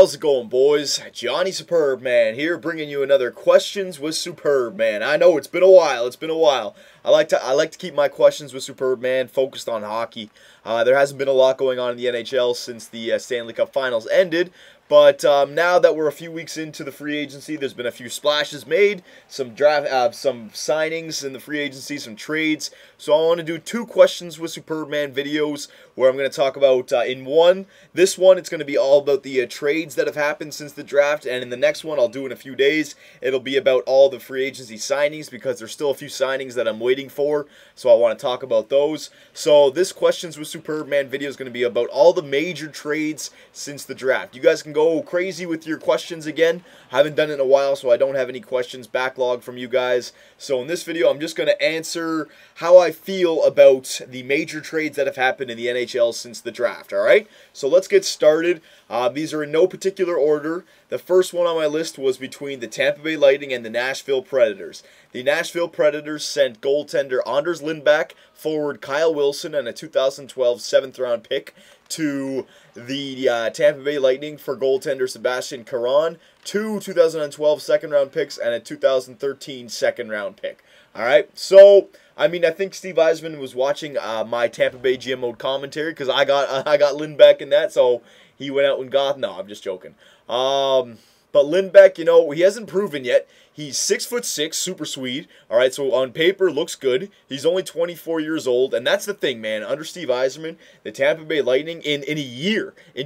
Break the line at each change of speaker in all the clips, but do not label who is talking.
How's it going, boys? Johnny Superbman here, bringing you another Questions with Superbman. I know it's been a while. I like to keep my Questions with Superbman focused on hockey. There hasn't been a lot going on in the NHL since the Stanley Cup Finals ended. But now that we're a few weeks into the free agency, there's been a few splashes made, some signings in the free agency, some trades. So I want to do two Questions with Superbman videos where I'm going to talk about, this one, it's going to be all about the trades that have happened since the draft, and in the next one, I'll do in a few days, it'll be about all the free agency signings, because there's still a few signings that I'm waiting for, so I want to talk about those. So this Questions with Superbman video is going to be about all the major trades since the draft. You guys can go crazy with your questions again. I haven't done it in a while, so I don't have any questions backlog from you guys. So in this video, I'm just going to answer how I feel about the major trades that have happened in the NHL since the draft, alright? So let's get started. These are in no particular order. The first one on my list was between the Tampa Bay Lightning and the Nashville Predators. The Nashville Predators sent goaltender Anders Lindback, forward Kyle Wilson, and a 2012 7th-round pick to the Tampa Bay Lightning for goaltender Sebastian Caron, two 2012 second-round picks, and a 2013 second-round pick. Alright, so I think Steve Eisman was watching my Tampa Bay GM mode commentary, because I got Lindback in that, so he went out and got... No, I'm just joking. But Lindback, he hasn't proven yet. He's 6'6", super Swede. All right, so on paper, looks good. He's only 24 years old, and that's the thing, man. Under Steve Yzerman, the Tampa Bay Lightning, in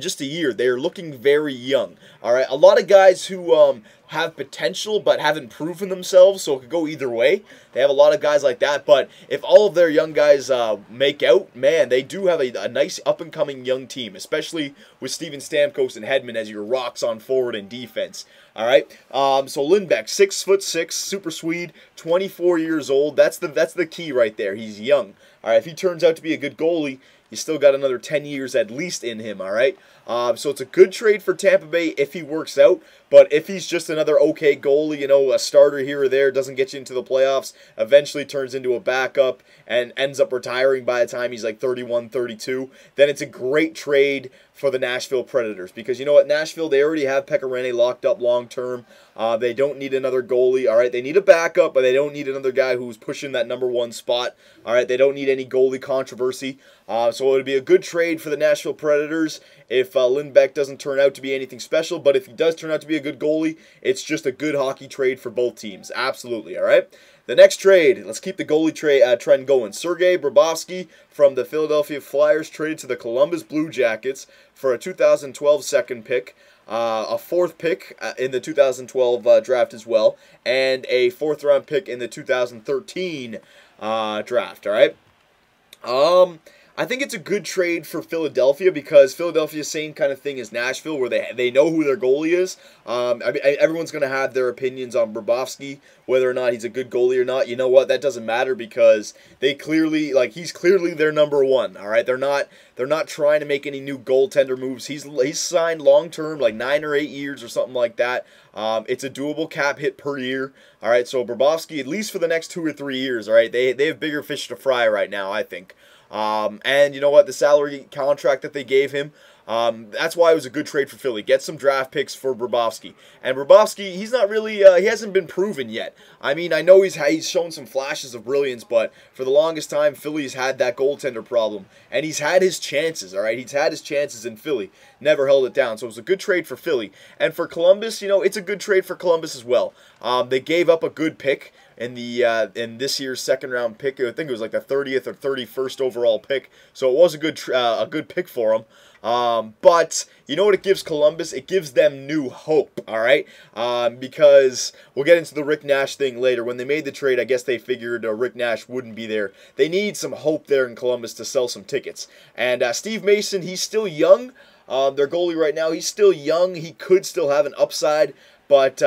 just a year, they're looking very young. All right, a lot of guys who have potential but haven't proven themselves, so it could go either way. They have a lot of guys like that, but if all of their young guys make out, man, they do have a nice up-and-coming young team, especially with Steven Stamkos and Hedman as your rocks on forward and defense. All right, so Lindback, 6'6", super Swede, 24 years old. That's the key right there. He's young. All right, if he turns out to be a good goalie, he's still got another 10 years at least in him, all right? So it's a good trade for Tampa Bay if he works out, but if he's just another okay goalie, a starter here or there, doesn't get you into the playoffs, eventually turns into a backup and ends up retiring by the time he's like 31, 32, then it's a great trade for the Nashville Predators, because you know what, Nashville, they already have Pekka Rinne locked up long-term. They don't need another goalie, all right? They need a backup, but they don't need another guy who's pushing that #1 spot, all right? They don't need any goalie controversy, so it would be a good trade for the Nashville Predators if Lindback doesn't turn out to be anything special, but if he does turn out to be a good goalie, it's just a good hockey trade for both teams, absolutely, all right? The next trade, let's keep the goalie trend going. Sergei Bobrovsky from the Philadelphia Flyers traded to the Columbus Blue Jackets for a 2012 second pick, a 4th pick in the 2012 draft as well, and a 4th-round pick in the 2013 draft, all right? I think it's a good trade for Philadelphia, because Philadelphia's same kind of thing as Nashville, where they know who their goalie is. Everyone's going to have their opinions on Bobrovsky, whether or not he's a good goalie or not. You know what? That doesn't matter, because they clearly, he's clearly their #1. All right, they're not trying to make any new goaltender moves. He's signed long term, like 9 or 8 years or something like that. It's a doable cap hit per year. All right, so Bobrovsky, at least for the next 2 or 3 years. All right, they have bigger fish to fry right now, I think. And you know what, the salary contract that they gave him, that's why it was a good trade for Philly. Get some draft picks for Bobrovsky. And Bobrovsky, he's not really, he hasn't been proven yet. I know he's shown some flashes of brilliance, but for the longest time, Philly's had that goaltender problem. And he's had his chances, all right? He's had his chances in Philly. Never held it down. So it was a good trade for Philly. And for Columbus, it's a good trade for Columbus as well. They gave up a good pick in this year's second-round pick. I think it was like the 30th or 31st overall pick. So it was a good pick for them. But you know what it gives Columbus? It gives them new hope, all right? Because we'll get into the Rick Nash thing later. When they made the trade, I guess they figured Rick Nash wouldn't be there. They need some hope there in Columbus to sell some tickets. And Steve Mason, he's still young. Their goalie right now, he's still young. He could still have an upside, but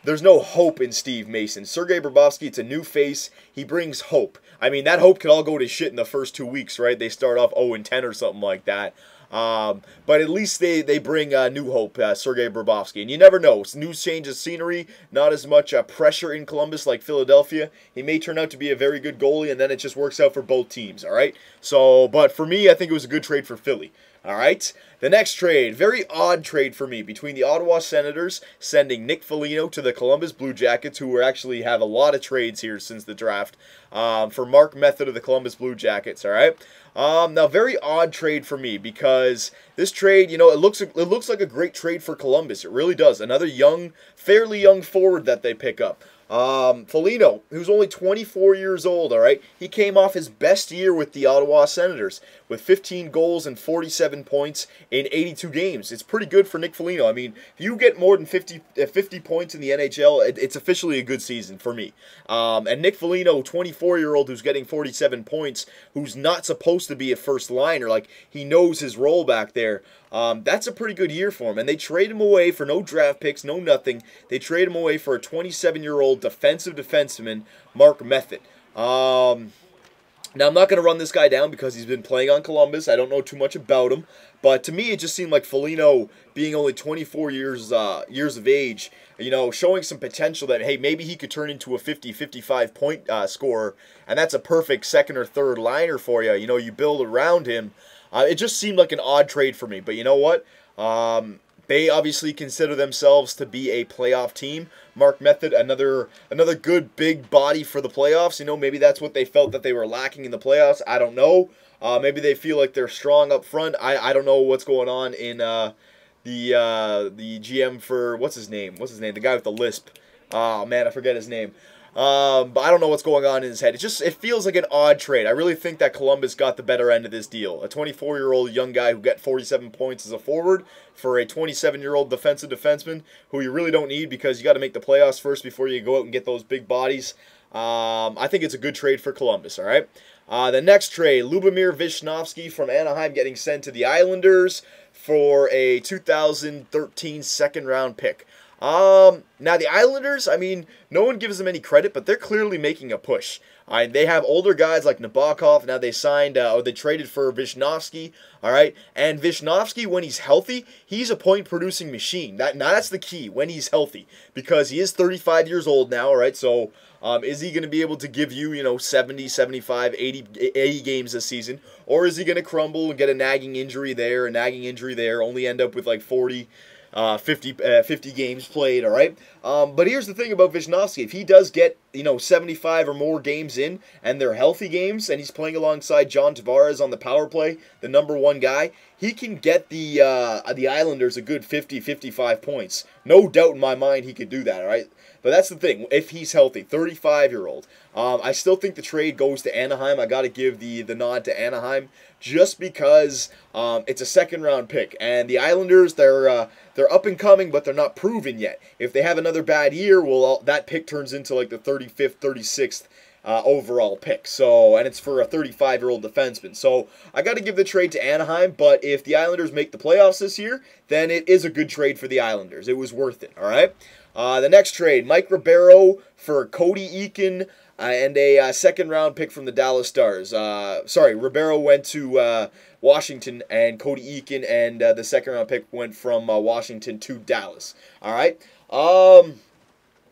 there's no hope in Steve Mason. Sergei Bobrovsky, it's a new face. He brings hope. That hope could all go to shit in the first 2 weeks, right? They start off 0-10 or something like that. But at least they bring new hope, Sergei Bobrovsky. And you never know. It's new change of scenery, not as much pressure in Columbus like Philadelphia. He may turn out to be a very good goalie, and then it just works out for both teams, all right? So, but for me, I think it was a good trade for Philly. All right. The next trade, very odd trade for me, between the Ottawa Senators sending Nick Foligno to the Columbus Blue Jackets, who actually have a lot of trades here since the draft, for Mark Method of the Columbus Blue Jackets. All right. Now, very odd trade for me because this trade, you know, it looks like a great trade for Columbus. It really does. Another young, fairly young forward that they pick up. Foligno, who's only 24 years old, all right? He came off his best year with the Ottawa Senators with 15 goals and 47 points in 82 games. It's pretty good for Nick Foligno. I mean, if you get more than 50 points in the NHL, it's officially a good season for me. And Nick Foligno, 24-year-old who's getting 47 points, who's not supposed to be a first liner, like he knows his role back there. That's a pretty good year for him. And they trade him away for no draft picks, no nothing. They trade him away for a 27-year-old defensive defenseman, Mark Method. Now, I'm not going to run this guy down because he's been playing on Columbus. I don't know too much about him. But to me, it just seemed like Foligno, being only 24 years of age, you know, showing some potential that, hey, maybe he could turn into a 50-55 point scorer. And that's a perfect second or third liner for you. You know, you build around him. It just seemed like an odd trade for me. But you know what? They obviously consider themselves to be a playoff team. Mark Method, another good big body for the playoffs. You know, maybe that's what they felt that they were lacking in the playoffs. I don't know. Maybe they feel like they're strong up front. I don't know what's going on in the GM for, what's his name? The guy with the lisp. Oh, man, I forget his name. But I don't know what's going on in his head. It feels like an odd trade. I really think that Columbus got the better end of this deal. A 24-year-old young guy who got 47 points as a forward for a 27-year-old defensive defenseman who you really don't need because you got to make the playoffs first before you go out and get those big bodies. I think it's a good trade for Columbus, all right? The next trade, Lubomir Visnovsky from Anaheim getting sent to the Islanders for a 2013 second-round pick. Now the Islanders, I mean, no one gives them any credit, but they're clearly making a push. They have older guys like Nabokov. Now they signed, or they traded for Visnovsky. All right, and Visnovsky, when he's healthy, he's a point-producing machine. Now that's the key, when he's healthy, because he is 35 years old now. All right, so is he going to be able to give you, you know, 70, 75, 80 games this season, or is he going to crumble and get a nagging injury there, only end up with like 40? 50 games played, all right? But here's the thing about Visnovsky. If he does get, you know, 75 or more games in, and they're healthy games, and he's playing alongside John Tavares on the power play, the #1 guy, he can get the Islanders a good 50, 55 points. No doubt in my mind he could do that, all right? But that's the thing. If he's healthy, 35-year-old. I still think the trade goes to Anaheim. I got to give the nod to Anaheim just because it's a second-round pick. And the Islanders, they're up and coming, but they're not proven yet. If they have another bad year, well, that pick turns into like the 35th, 36th overall pick. So, and it's for a 35-year-old defenseman. So I got to give the trade to Anaheim. But if the Islanders make the playoffs this year, then it is a good trade for the Islanders. It was worth it. All right. The next trade, Mike Ribeiro for Cody Eakin and a second-round pick from the Dallas Stars. Ribeiro went to Washington, and Cody Eakin and the second-round pick went from Washington to Dallas. All right.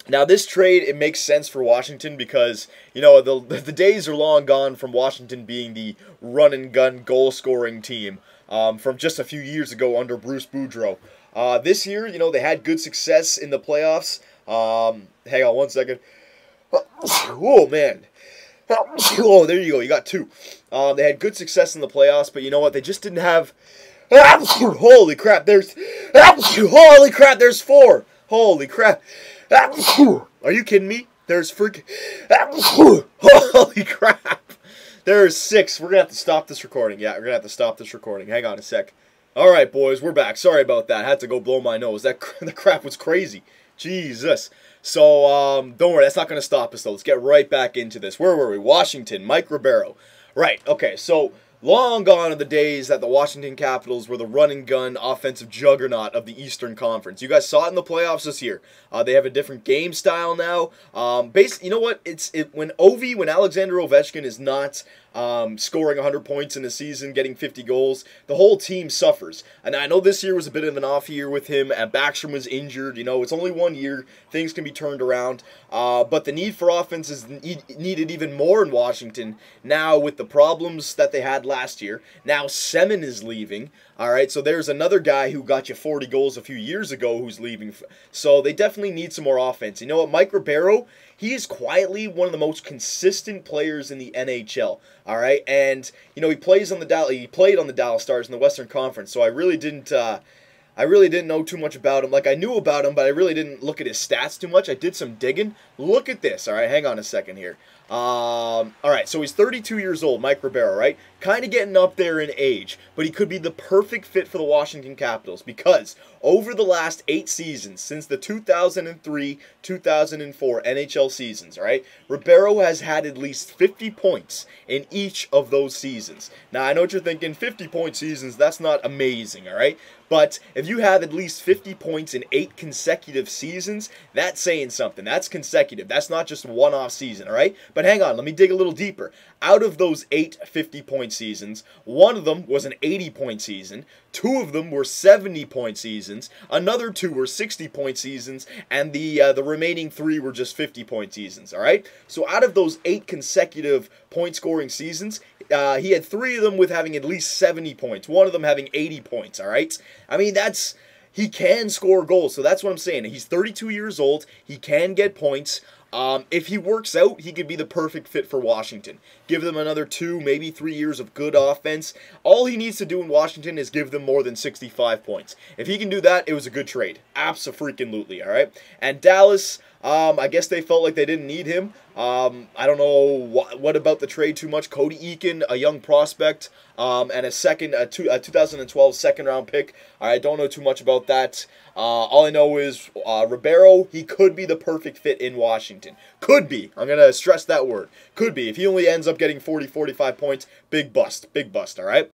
Now, this trade, it makes sense for Washington because, you know, the days are long gone from Washington being the run-and-gun goal-scoring team from just a few years ago under Bruce Boudreau. This year, you know, they had good success in the playoffs. Hang on one second. Oh, man. Oh, there you go. You got two. They had good success in the playoffs, but you know what? They just didn't have... Holy crap, there's... Holy crap, there's 4. Holy crap. Are you kidding me? There's freaking... Holy crap. There's 6. We're going to have to stop this recording. Yeah, we're going to have to stop this recording. Hang on a sec. All right, boys, we're back. Sorry about that. I had to go blow my nose. The crap was crazy. Jesus. So, don't worry. That's not going to stop us, though. Let's get right back into this. Where were we? Washington. Mike Ribeiro. Right. Okay, so... Long gone are the days that the Washington Capitals were the run-and-gun offensive juggernaut of the Eastern Conference. You guys saw it in the playoffs this year. They have a different game style now. You know what? When Alexander Ovechkin is not scoring 100 points in a season, getting 50 goals, the whole team suffers. And I know this year was a bit of an off year with him, and Backstrom was injured. You know, it's only 1 year. Things can be turned around. But the need for offense is needed even more in Washington now with the problems that they had last year. Now Semin is leaving. All right, so there's another guy who got you 40 goals a few years ago who's leaving. So they definitely need some more offense. You know what, Mike Ribeiro, he is quietly one of the most consistent players in the NHL. All right, and you know he played on the Dallas Stars in the Western Conference. So I really didn't know too much about him. Like, I knew about him, but I really didn't look at his stats too much. I did some digging. Look at this. All right, hang on a second here. All right, so he's 32 years old, Mike Ribeiro, right? Kind of getting up there in age, but he could be the perfect fit for the Washington Capitals because over the last 8 seasons, since the 2003-2004 NHL seasons, all right, Ribeiro has had at least 50 points in each of those seasons. Now, I know what you're thinking, 50-point seasons, that's not amazing, all right? But if you have at least 50 points in 8 consecutive seasons, that's saying something. That's consecutive. That's not just one-off season, all right? But hang on, let me dig a little deeper. Out of those 8 50-point seasons, one of them was an 80-point season, 2 of them were 70-point seasons, another 2 were 60-point seasons, and the remaining 3 were just 50-point seasons, all right? So out of those 8 consecutive point-scoring seasons, he had 3 of them with having at least 70 points, 1 of them having 80 points, all right? I mean, he can score goals, so that's what I'm saying. He's 32 years old, he can get points. If he works out, he could be the perfect fit for Washington. Give them another 2, maybe 3 years of good offense. All he needs to do in Washington is give them more than 65 points. If he can do that, it was a good trade. Abso-freaking-lutely, all right? And Dallas, I guess they felt like they didn't need him. I don't know what about the trade too much. Cody Eakin, a young prospect, and a 2012 second-round pick. I don't know too much about that. All I know is Ribeiro, he could be the perfect fit in Washington. Could be. I'm going to stress that word. Could be. If he only ends up getting 40, 45 points, big bust, all right?